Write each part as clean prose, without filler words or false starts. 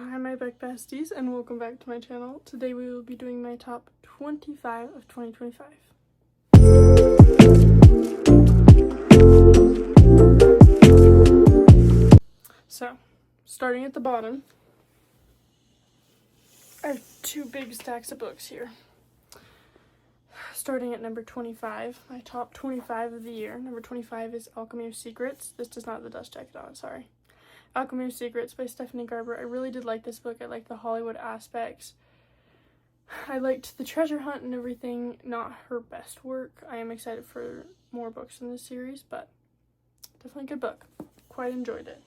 Hi my book besties and welcome back to my channel. Today we will be doing my top 25 of 2025. So, starting at the bottom, I have two big stacks of books here. Starting at number 25, my top 25 of the year. Number 25 is Alchemy of Secrets. This does not have the dust jacket on, sorry. Alchemy of Secrets by Stephanie Garber. I really did like this book. I liked the Hollywood aspects. I liked the treasure hunt and everything. Not her best work. I am excited for more books in this series, but definitely a good book. Quite enjoyed it.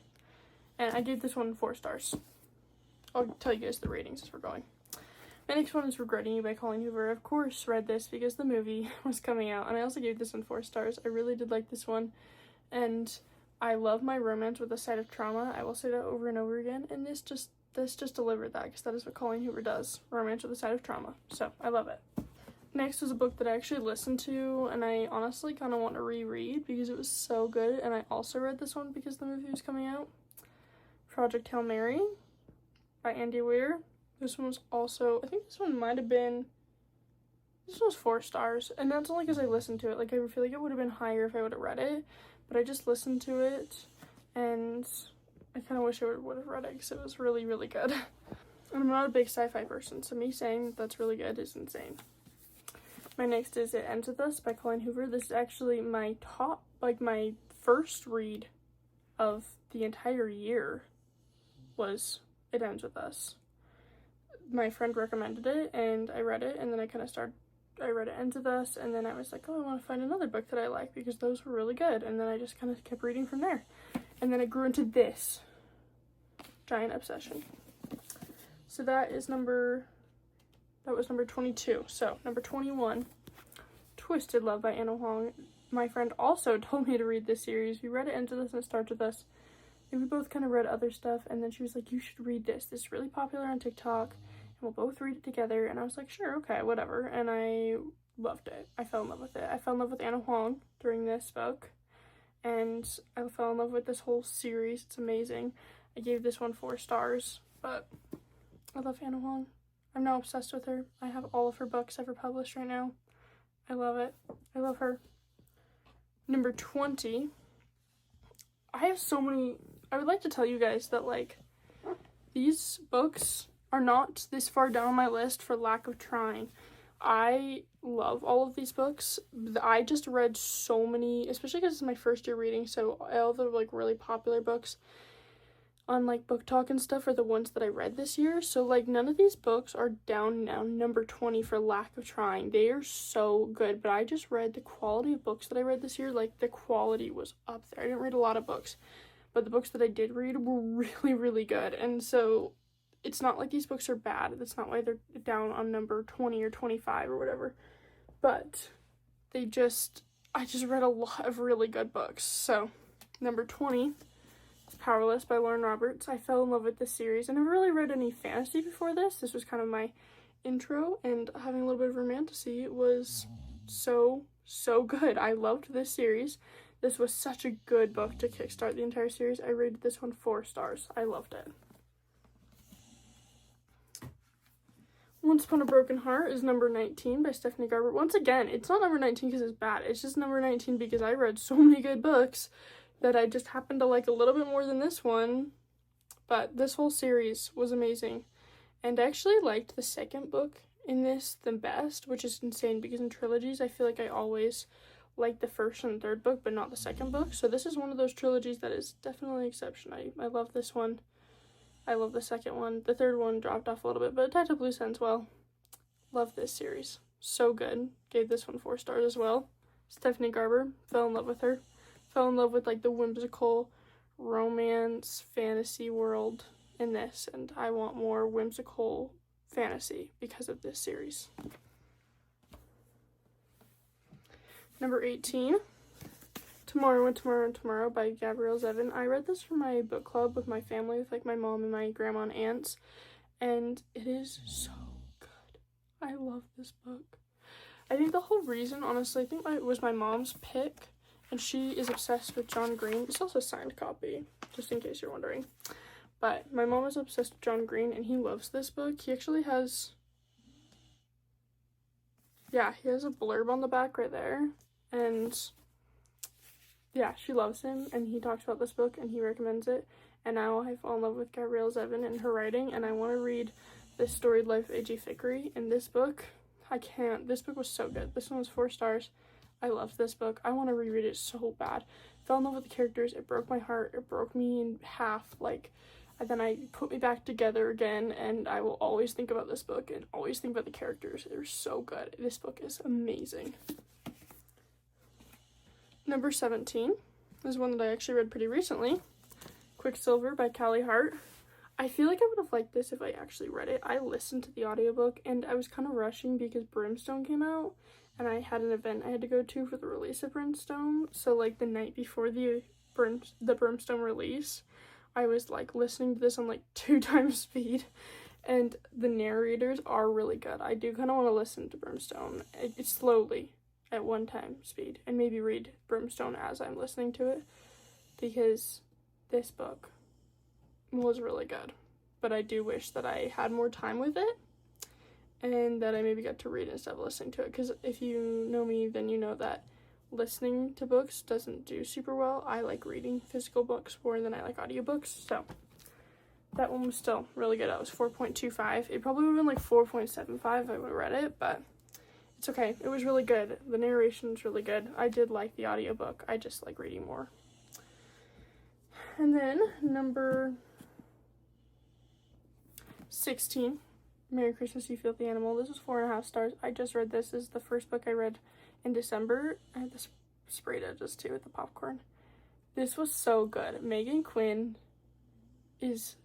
And I gave this one 4 stars. I'll tell you guys the ratings as we're going. My next one is Regretting You by Colleen Hoover. Of course, read this because the movie was coming out, and I also gave this one 4 stars. I really did like this one, and I love my romance with a side of trauma. I will say that over and over again, and this just delivered that, because that is what Colleen Hoover does, romance with a side of trauma. So I love it. Next was a book that I actually listened to, and I honestly kind of want to reread because it was so good, and I also read this one because the movie was coming out. Project Hail Mary by Andy Weir. This one was also, I think this one might have been, this was 4 stars, and that's only because I listened to it. Like, I feel like it would have been higher if I would have read it, but I just listened to it, and I kind of wish I would have read it because it was really, really good. And I'm not a big sci-fi person, so me saying that's really good is insane. My next is It Ends With Us by Colleen Hoover. This is actually my top, like my first read of the entire year was It Ends With Us. My friend recommended it, and I read it, and then I read It Ends With Us, and then I was like, oh, I want to find another book that I like because those were really good, and then I just kind of kept reading from there. And then it grew into this giant obsession. So that was number 22. So number 21, Twisted Love by Anna Huang. My friend also told me to read this series. We read It Ends With Us and It Starts With Us, and we both kind of read other stuff, and then she was like, you should read this. This is really popular on TikTok. We'll both read it together. And I was like, sure, okay, whatever. And I loved it. I fell in love with it. I fell in love with Anna Huang during this book, and I fell in love with this whole series. It's amazing. I gave this one 4 stars, but I love Anna Huang. I'm now obsessed with her. I have all of her books ever published right now. I love it. I love her. Number 20. I have so many. I would like to tell you guys that, like, these books are not this far down my list for lack of trying. I love all of these books. I just read so many, especially because it's my first year reading, so all the, like, really popular books on, like, Book Talk and stuff are the ones that I read this year. So, like, none of these books are down now number 20 for lack of trying. They are so good, but I just read the quality of books that I read this year. Like, the quality was up there. I didn't read a lot of books, but the books that I did read were really, really good. And so it's not like these books are bad. That's not why they're down on number 20 or 25 or whatever. But I just read a lot of really good books. So, number 20 is Powerless by Lauren Roberts. I fell in love with this series. I never really read any fantasy before this. This was kind of my intro, and having a little bit of romantasy was so, so good. I loved this series. This was such a good book to kickstart the entire series. I rated this one 4 stars. I loved it. Once Upon a Broken Heart is number 19 by Stephanie Garber. Once again, it's not number 19 because it's bad. It's just number 19 because I read so many good books that I just happened to like a little bit more than this one. But this whole series was amazing. And I actually liked the second book in this the best, which is insane because in trilogies, I feel like I always like the first and third book, but not the second book. So this is one of those trilogies that is definitely an exception. I love this one. I love the second one. The third one dropped off a little bit, but tied up loose ends well. Love this series. So good. Gave this one 4 stars as well. Stephanie Garber. Fell in love with her. Fell in love with, like, the whimsical romance fantasy world in this, and I want more whimsical fantasy because of this series. Number 18. Tomorrow and Tomorrow and Tomorrow by Gabrielle Zevin. I read this for my book club with my family, with, like, my mom and my grandma and aunts, and it is so good. I love this book. I think the whole reason, honestly, it was my mom's pick, and she is obsessed with John Green. It's also a signed copy, just in case you're wondering. But my mom is obsessed with John Green, and he loves this book. He actually has, yeah, he has a blurb on the back right there. And yeah, she loves him, and he talks about this book, and he recommends it. And now I fall in love with Gabrielle Zevin and her writing, and I want to read This Storied Life of A.G. Thickery. And this book, this book was so good. This one was 4 stars. I loved this book. I want to reread it so bad. Fell in love with the characters. It broke my heart. It broke me in half, like, and then I put me back together again, and I will always think about this book and always think about the characters. They're so good. This book is amazing. Number 17 is one that I actually read pretty recently. Quicksilver by Callie Hart. I feel like I would have liked this if I actually read it. I listened to the audiobook, and I was kind of rushing because Brimstone came out, and I had an event I had to go to for the release of Brimstone. So, like, the night before the Brimstone release, I was, like, listening to this on, like, 2 times speed, and the narrators are really good. I do kind of want to listen to Brimstone. It's slowly at 1 time speed, and maybe read Brimstone as I'm listening to it, because this book was really good. But I do wish that I had more time with it, and that I maybe got to read instead of listening to it, because if you know me, then you know that listening to books doesn't do super well. I like reading physical books more than I like audiobooks, so that one was still really good. That was 4.25. It probably would have been like 4.75 if I would have read it, but it's okay. It was really good. The narration's really good. I did like the audiobook. I just like reading more. And then number 16, Merry Christmas, You Filthy Animal. This was 4.5 stars. I just read this. This is the first book I read in December. I had this sprayed edges too with the popcorn. This was so good. Megan Quinn is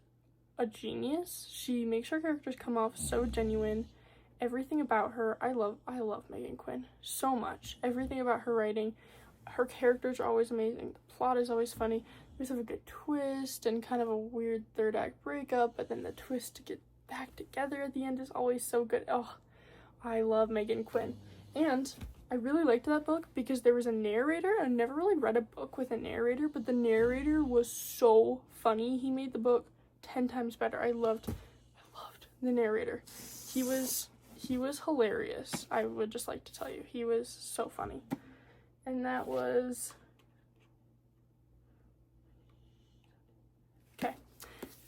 a genius. She makes her characters come off so genuine. Everything about her, I love Megan Quinn so much. Everything about her writing, her characters are always amazing. The plot is always funny. There's a good twist and kind of a weird 3rd act breakup, but then the twist to get back together at the end is always so good. Oh, I love Megan Quinn. And I really liked that book because there was a narrator. I never really read a book with a narrator, but the narrator was so funny. He made the book 10 times better. I loved the narrator. He was hilarious. I would just like to tell you, he was so funny. And that was okay.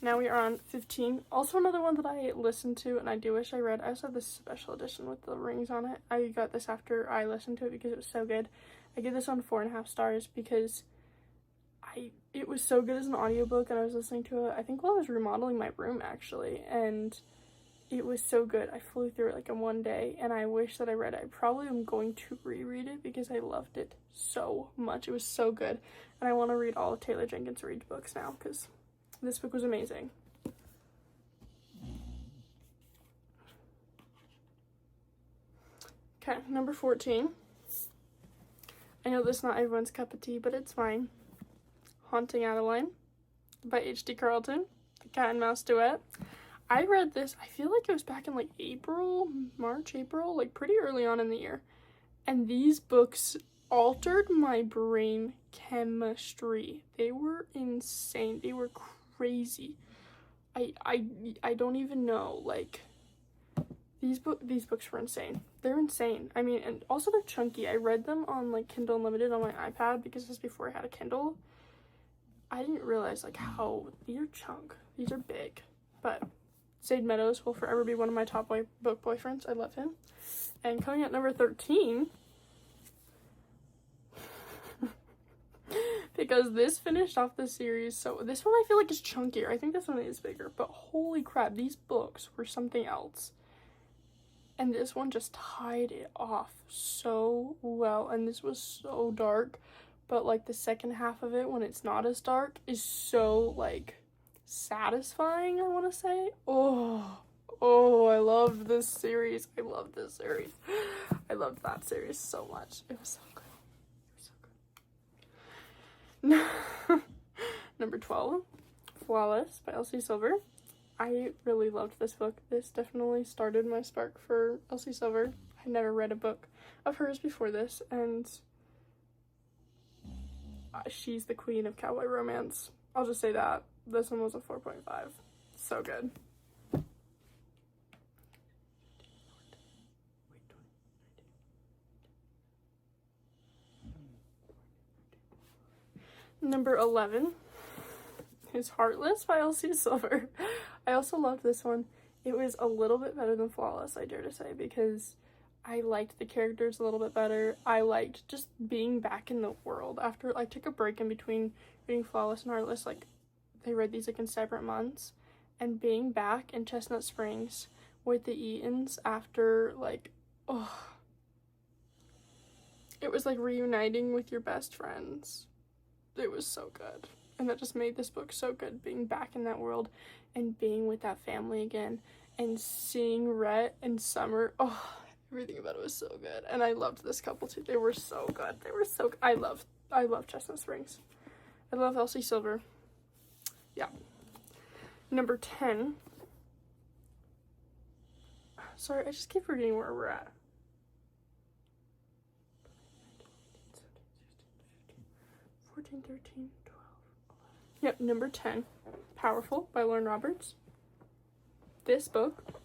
Now we are on 15. Also another one that I listened to and I do wish I read. I also have this special edition with the rings on it. I got this after I listened to it because it was so good. I give this one 4.5 stars because it was so good as an audiobook, and I was listening to it, I think while I was remodeling my room actually, and it was so good. I flew through it like in 1 day, and I wish that I read it. I probably am going to reread it because I loved it so much. It was so good, and I want to read all of Taylor Jenkins Reid's books now because this book was amazing. Okay, number 14. I know this is not everyone's cup of tea, but it's fine. Haunting Adeline by H.D. Carlton, the cat and mouse duet. I read this, I feel like it was back in like March, April, like pretty early on in the year. And these books altered my brain chemistry. They were insane. They were crazy. I don't even know, like, these books were insane. They're insane. I mean, and also they're chunky. I read them on like Kindle Unlimited on my iPad because this was before I had a Kindle. I didn't realize like how these are chunk. These are big. But Sade Meadows will forever be one of my top book boyfriends. I love him. And coming at number 13, because this finished off the series, so this one I feel like is chunkier. I think this one is bigger, but holy crap, these books were something else. And this one just tied it off so well, and this was so dark, but like the second half of it, when it's not as dark, is so like satisfying, I want to say. I love this series. I love this series. I loved that series so much. It was so good. It was so good. Number 12, Flawless by Elsie Silver. I really loved this book. This definitely started my spark for Elsie Silver. I never read a book of hers before this, and she's the queen of cowboy romance. I'll just say that. This one was a 4.5. So good. Number 11 is Heartless by Elsie Silver. I also loved this one. It was a little bit better than Flawless, I dare to say, because I liked the characters a little bit better. I liked just being back in the world. After I took a break in between reading Flawless and Heartless, like they read these like in separate months, and being back in Chestnut Springs with the Eatons after like, oh, it was like reuniting with your best friends. It was so good. And that just made this book so good, being back in that world and being with that family again and seeing Rhett and Summer. Oh, everything about it was so good. And I loved this couple too. They were so good. They were so good. I love Chestnut Springs. I love Elsie Silver. Yeah. Number 10. Sorry, I just keep forgetting where we're at. 14, 13, 12, 11. Yep, number 10. Powerful by Lauren Roberts. This book,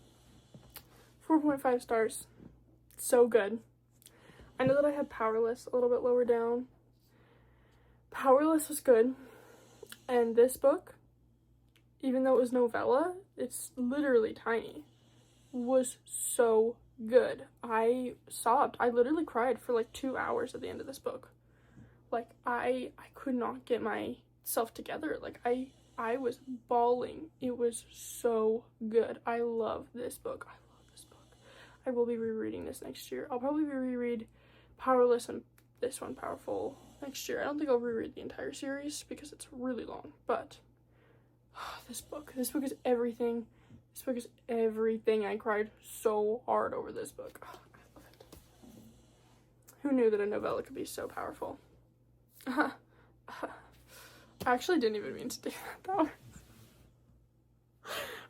4.5 stars. So good. I know that I had Powerless a little bit lower down. Powerless was good. And this book, even though it was novella, it's literally tiny, was so good. I sobbed. I literally cried for like 2 hours at the end of this book. Like, I could not get myself together. Like, I was bawling. It was so good. I love this book. I love this book. I will be rereading this next year. I'll probably reread Powerless and this one, Powerful, next year. I don't think I'll reread the entire series because it's really long. But this book is everything. This book is everything. I cried so hard over this book. Oh, I love it. Who knew that a novella could be so powerful? I actually didn't even mean to do that.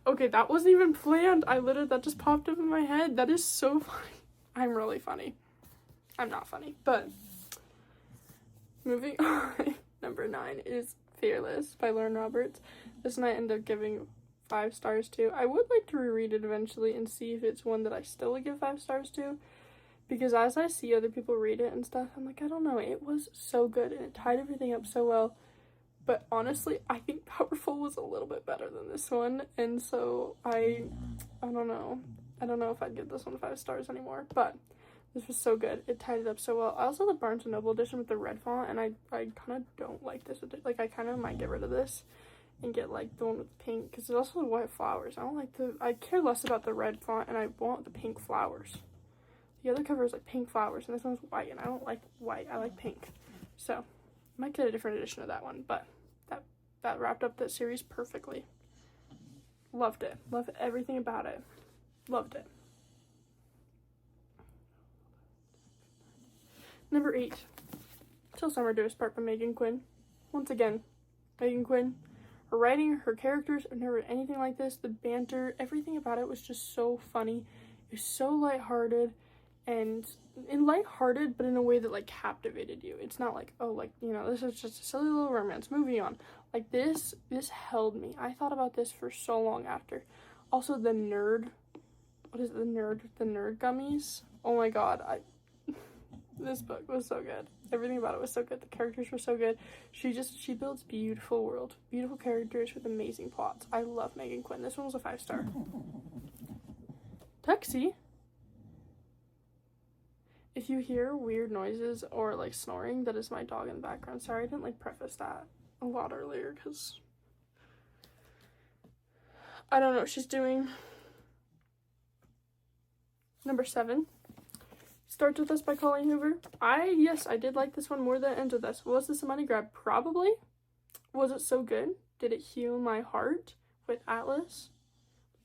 Okay, that wasn't even planned. That just popped up in my head. That is so funny. I'm really funny. I'm not funny, but moving on. Number 9 is Fearless by Lauren Roberts. This one I ended up giving 5 stars to. I would like to reread it eventually and see if it's one that I still would give 5 stars to. Because as I see other people read it and stuff, I'm like, I don't know, it was so good and it tied everything up so well. But honestly, I think Powerful was a little bit better than this one. And so I don't know. I don't know if I'd give this one 5 stars anymore. But this was so good. It tied it up so well. I also have the Barnes & Noble edition with the red font. And I kind of don't like this. Like, I kind of might get rid of this and get like the one with the pink. Because it also has white flowers. I care less about the red font and I want the pink flowers. The other cover is like pink flowers, and this one's white, and I don't like white. I like pink. So, I might get a different edition of that one, but that wrapped up that series perfectly. Loved it. Loved everything about it. Loved it. Number 8. Till Summer Do Us Part by Megan Quinn. Once again, Megan Quinn. Her writing, her characters, I've never read anything like this. The banter, everything about it was just so funny. It was so lighthearted. And lighthearted, but in a way that like captivated you. It's not like, oh, like, you know, this is just a silly little romance, moving on. Like this held me. I thought about this for so long after. Also the nerd, what is it, the nerd gummies? Oh my god, this book was so good. Everything about it was so good. The characters were so good. She builds beautiful world, beautiful characters with amazing plots. I love Megan Quinn. This one was a 5 star. Tuxie. If you hear weird noises or like snoring, that is my dog in the background. Sorry, I didn't like preface that a lot earlier because I don't know. She's doing number 7. Starts With Us by Colleen Hoover. Yes, I did like this one more than Ends With Us. Was this a money grab? Probably. Was it so good? Did it heal my heart with Atlas?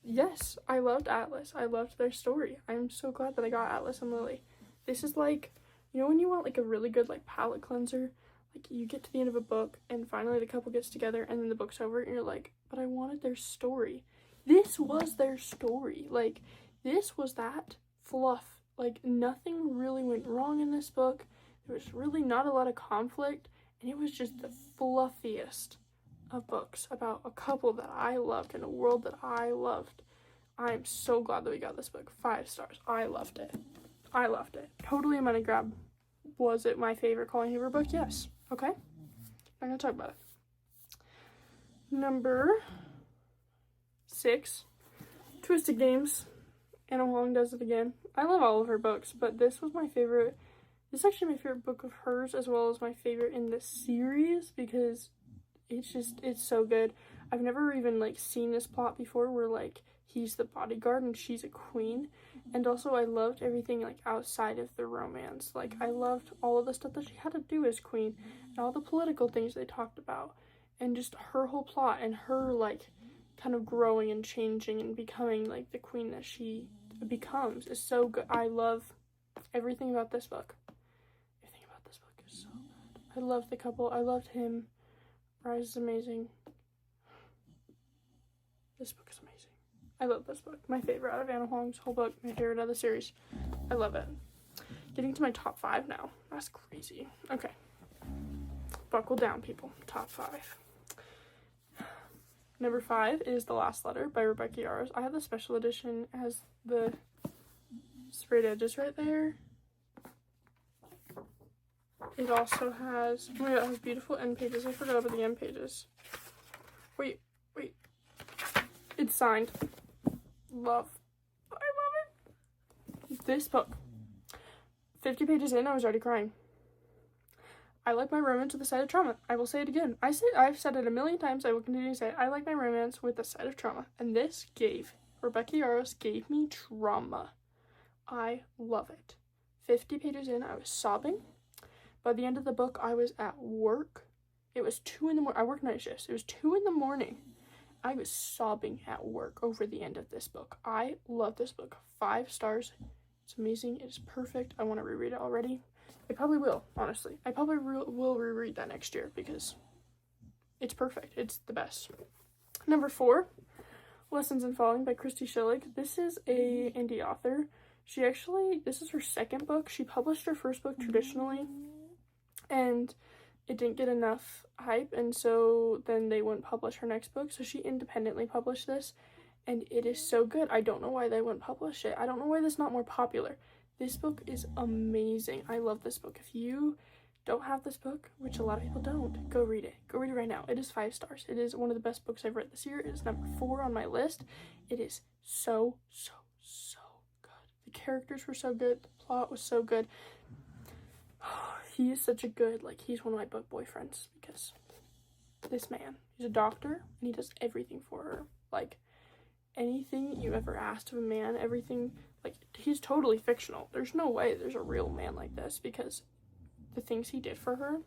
Yes, I loved Atlas. I loved their story. I'm so glad that I got Atlas and Lily. This is like, you know when you want like a really good like palate cleanser? Like you get to the end of a book and finally the couple gets together and then the book's over and you're like, but I wanted their story. This was their story. Like this was that fluff. Like nothing really went wrong in this book. There was really not a lot of conflict and it was just the fluffiest of books about a couple that I loved in a world that I loved. I am so glad that we got this book. 5 stars. I loved it. I loved it. Totally a money grab. Was it my favorite Colleen Hoover book? Yes. Okay. I'm going to talk about it. Number 6. Twisted Games. Anna Huang does it again. I love all of her books, but this was my favorite. This is actually my favorite book of hers, as well as my favorite in the series, because it's so good. I've never even, like, seen this plot before where, like, he's the bodyguard and she's a queen. And also I loved everything, like, outside of the romance. Like, I loved all of the stuff that she had to do as queen and all the political things they talked about. And just her whole plot and her, like, kind of growing and changing and becoming, like, the queen that she becomes is so good. I love everything about this book. Everything about this book is so good. I love the couple. I loved him. Rise is amazing. This book is amazing. I love this book. My favorite out of Anna Huang's whole book. My favorite out of the series. I love it. Getting to my top 5 now. That's crazy. Okay. Buckle down, people. Top 5. Number 5 is The Last Letter by Rebecca Yarros. I have the special edition. It has the sprayed edges right there. It also has, oh my god, it has beautiful end pages. I forgot about the end pages. Wait. It's signed. Love. I love it. This book. 50 pages in, I was already crying. I like my romance with the side of trauma. I will say it again. I've said it a million times. I will continue to say it. I like my romance with the side of trauma. And this Rebecca Yarros gave me trauma. I love it. 50 pages in, I was sobbing. By the end of the book, I was at work. It was 2 in the morning. I work night shifts. It was 2 in the morning. I was sobbing at work over the end of this book. I love this book. 5 stars. It's amazing. It is perfect. I want to reread it already. I probably will, honestly. I probably will reread that next year because it's perfect. It's the best. Number 4, Lessons in Falling by Christy Schillig. This is a indie author. This is her second book. She published her first book traditionally, and it didn't get enough hype, and so then they wouldn't publish her next book, so she independently published this, and it is so good. I don't know why they wouldn't publish it. I don't know why this is not more popular. This book is amazing. I love this book. If you don't have this book, which a lot of people don't, go read it. Go read it right now. It is 5 stars. It is one of the best books I've read this year. It is number 4 on my list. It is so good. The characters were so good. The plot was so good. He is such a good, like, he's one of my book boyfriends because this man, he's a doctor and he does everything for her. Like, anything you ever asked of a man, everything, like, he's totally fictional. There's no way there's a real man like this because the things he did for her,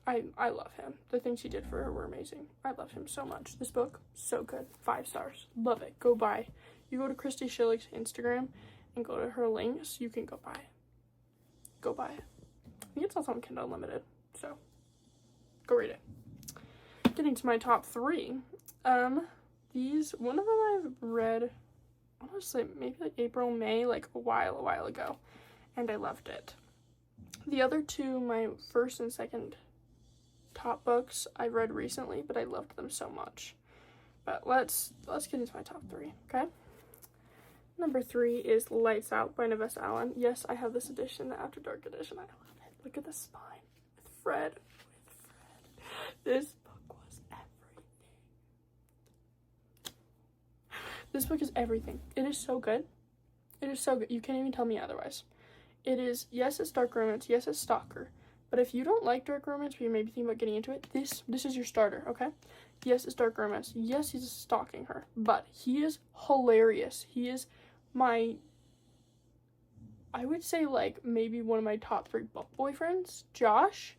I love him. The things he did for her were amazing. I love him so much. This book, so good. 5 stars. Love it. Go buy. You go to Christy Schillig's Instagram and go to her links. You can go buy it. Go buy it. I think it's also on Kindle Unlimited, so go read it. Getting to my top 3. One of them I've read, honestly, maybe like April, May, like a while ago, and I loved it. The other 2, my first and second top books, I read recently, but I loved them so much. But let's get into my top 3, okay? Number 3 is Lights Out by Nevessa Allen. Yes, I have this edition, the After Dark edition. I love it. Look at the spine with Fred. This book was everything. This book is everything. It is so good. It is so good. You can't even tell me otherwise. It is, yes, it's dark romance. Yes, it's stalker. But if you don't like dark romance, but you maybe think about getting into it, this is your starter, okay? Yes, it's dark romance. Yes, he's stalking her. But he is hilarious. He is I would say, like, maybe one of my top 3 book boyfriends. Josh,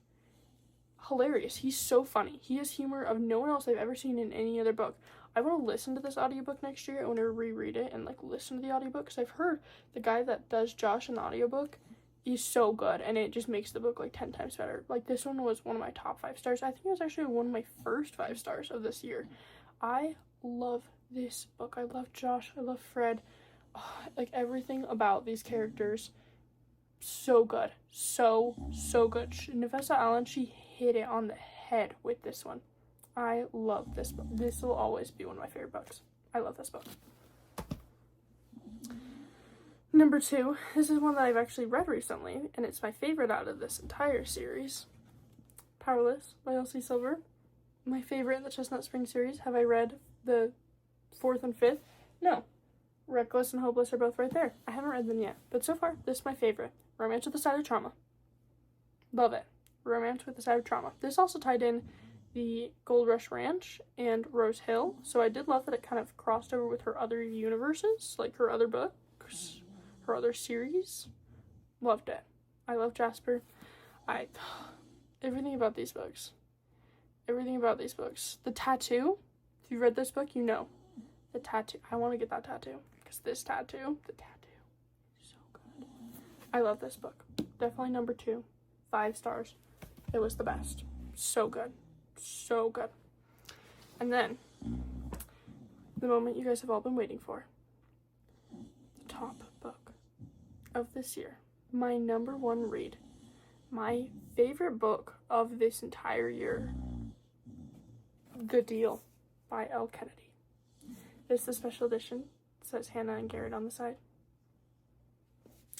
hilarious. He's so funny. He has humor of no one else I've ever seen in any other book. I want to listen to this audiobook next year. I want to reread it and, like, listen to the audiobook because I've heard the guy that does Josh in the audiobook is so good, and it just makes the book, like, 10 times better. Like, this one was one of my top 5 stars. I think it was actually one of my first 5 stars of this year. I love this book. I love Josh. I love Fred. Like, everything about these characters, so good. So good. Nevessa Allen, she hit it on the head with this one. I love this book. This will always be one of my favorite books. I love this book. Number 2, this is one that I've actually read recently, and it's my favorite out of this entire series. Powerless by Elsie Silver. My favorite in the Chestnut Spring series. Have I read the 4th and 5th? No. Reckless and Hopeless are both right there. I haven't read them yet, but so far, this is my favorite. Romance with a Side of Trauma. Love it. Romance with a Side of Trauma. This also tied in the Gold Rush Ranch and Rose Hill, so I did love that it kind of crossed over with her other universes, like her other books, her other series. Loved it. I love Jasper. Everything about these books. Everything about these books. The tattoo. If you've read this book, you know. The tattoo. I want to get that tattoo. Because the tattoo is so good. I love this book. Definitely number 2. 5 stars. It was the best. So good. So good. And then, the moment you guys have all been waiting for. The top book of this year. My number 1 read. My favorite book of this entire year. The Deal by Elle Kennedy. This is the special edition. It says Hannah and Garrett on the side.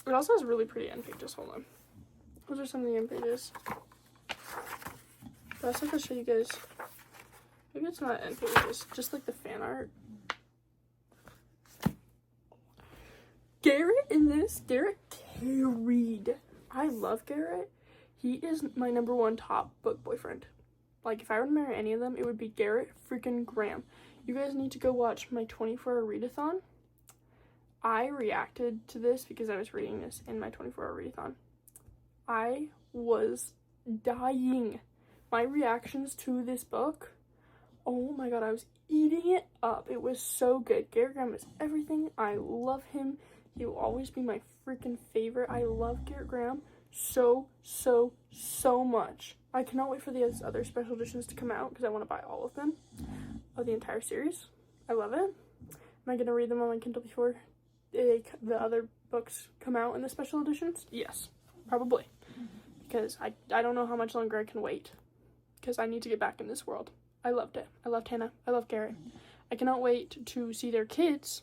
It also has really pretty end pages. Hold on. Those are some of the end pages. But I also have to show you guys. Maybe it's not end pages, just like the fan art. Garrett in this. Garrett carried. I love Garrett. He is my number 1 top book boyfriend. Like, if I were to marry any of them, it would be Garrett freaking Graham. You guys need to go watch my 24-hour readathon. I reacted to this because I was reading this in my 24-hour readathon. I was dying. My reactions to this book, oh my god, I was eating it up. It was so good. Garrett Graham is everything. I love him. He will always be my freaking favorite. I love Garrett Graham so much. I cannot wait for the other special editions to come out because I want to buy all of them, of the entire series. I love it. Am I going to read them on my Kindle before the other books come out in the special editions? Yes, probably. Because I don't know how much longer I can wait. Because I need to get back in this world. I loved it. I loved Hannah. I love Garrett. I cannot wait to see their kids.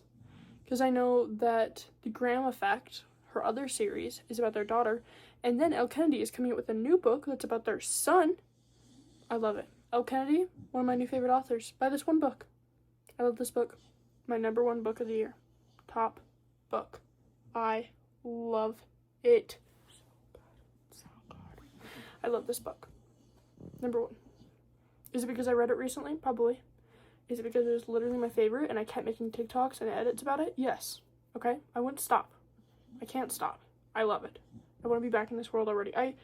Because I know that The Graham Effect, her other series, is about their daughter. And then Elle Kennedy is coming out with a new book that's about their son. I love it. Elle Kennedy, one of my new favorite authors. Buy this one book. I love this book. My number 1 book of the year. Top book. I love it. So good. I love this book. Number 1. Is it because I read it recently? Probably. Is it because it was literally my favorite and I kept making TikToks and edits about it? Yes. Okay? I wouldn't stop. I can't stop. I love it. I want to be back in this world already. I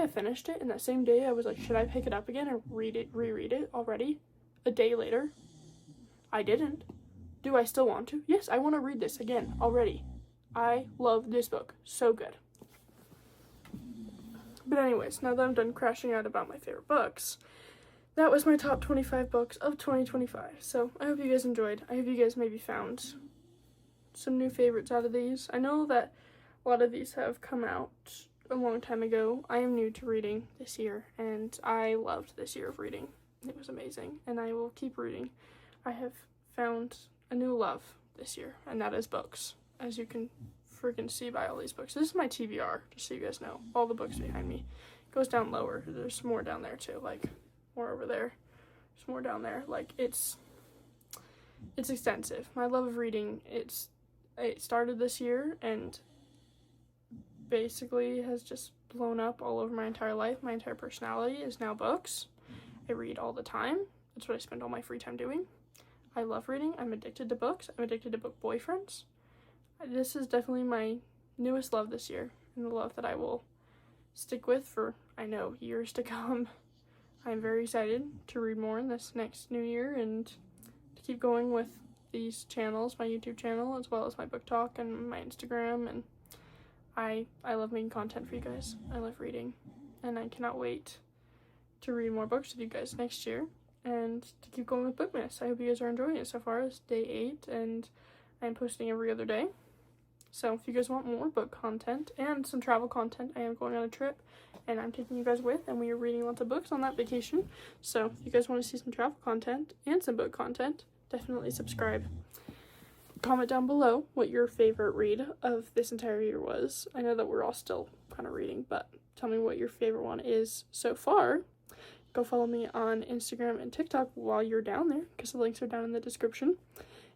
finished it, and that same day I was like, should I pick it up again and reread it already? A day later. I didn't. Do I still want to? Yes, I want to read this again already. I love this book. So good. But anyways, now that I'm done crashing out about my favorite books, that was my top 25 books of 2025. So I hope you guys enjoyed. I hope you guys maybe found some new favorites out of these. I know that a lot of these have come out a long time ago. I am new to reading this year, and I loved this year of reading. It was amazing, and I will keep reading. I have found a new love this year, and that is books, as you can freaking see by all these books. This is my TBR, just so you guys know. All the books behind me. It goes down lower. There's more down there, too, like, more over there. There's more down there. Like, it's extensive. My love of reading, it started this year, and basically has just blown up all over my entire life. My entire personality is now books. I read all the time. That's what I spend all my free time doing. I love reading. I'm addicted to books. I'm addicted to book boyfriends. This is definitely my newest love this year, and the love that I will stick with for, I know, years to come. I'm very excited to read more in this next new year and to keep going with these channels, my YouTube channel, as well as my book talk and my Instagram, and I love making content for you guys. I love reading, and I cannot wait to read more books with you guys next year and to keep going with Bookmas. I hope you guys are enjoying it so far. It's day 8, and I'm posting every other day. So if you guys want more book content and some travel content, I am going on a trip and I'm taking you guys with, and we are reading lots of books on that vacation. So if you guys want to see some travel content and some book content, definitely subscribe. Comment down below what your favorite read of this entire year was. I know that we're all still kind of reading, but tell me what your favorite one is so far. Go follow me on Instagram and TikTok while you're down there, because the links are down in the description.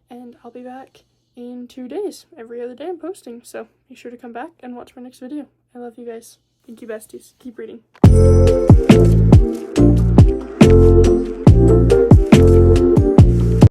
And I'll be back in 2 days. Every other day I'm posting, so make sure to come back and watch my next video. I love you guys. Thank you, besties. Keep reading.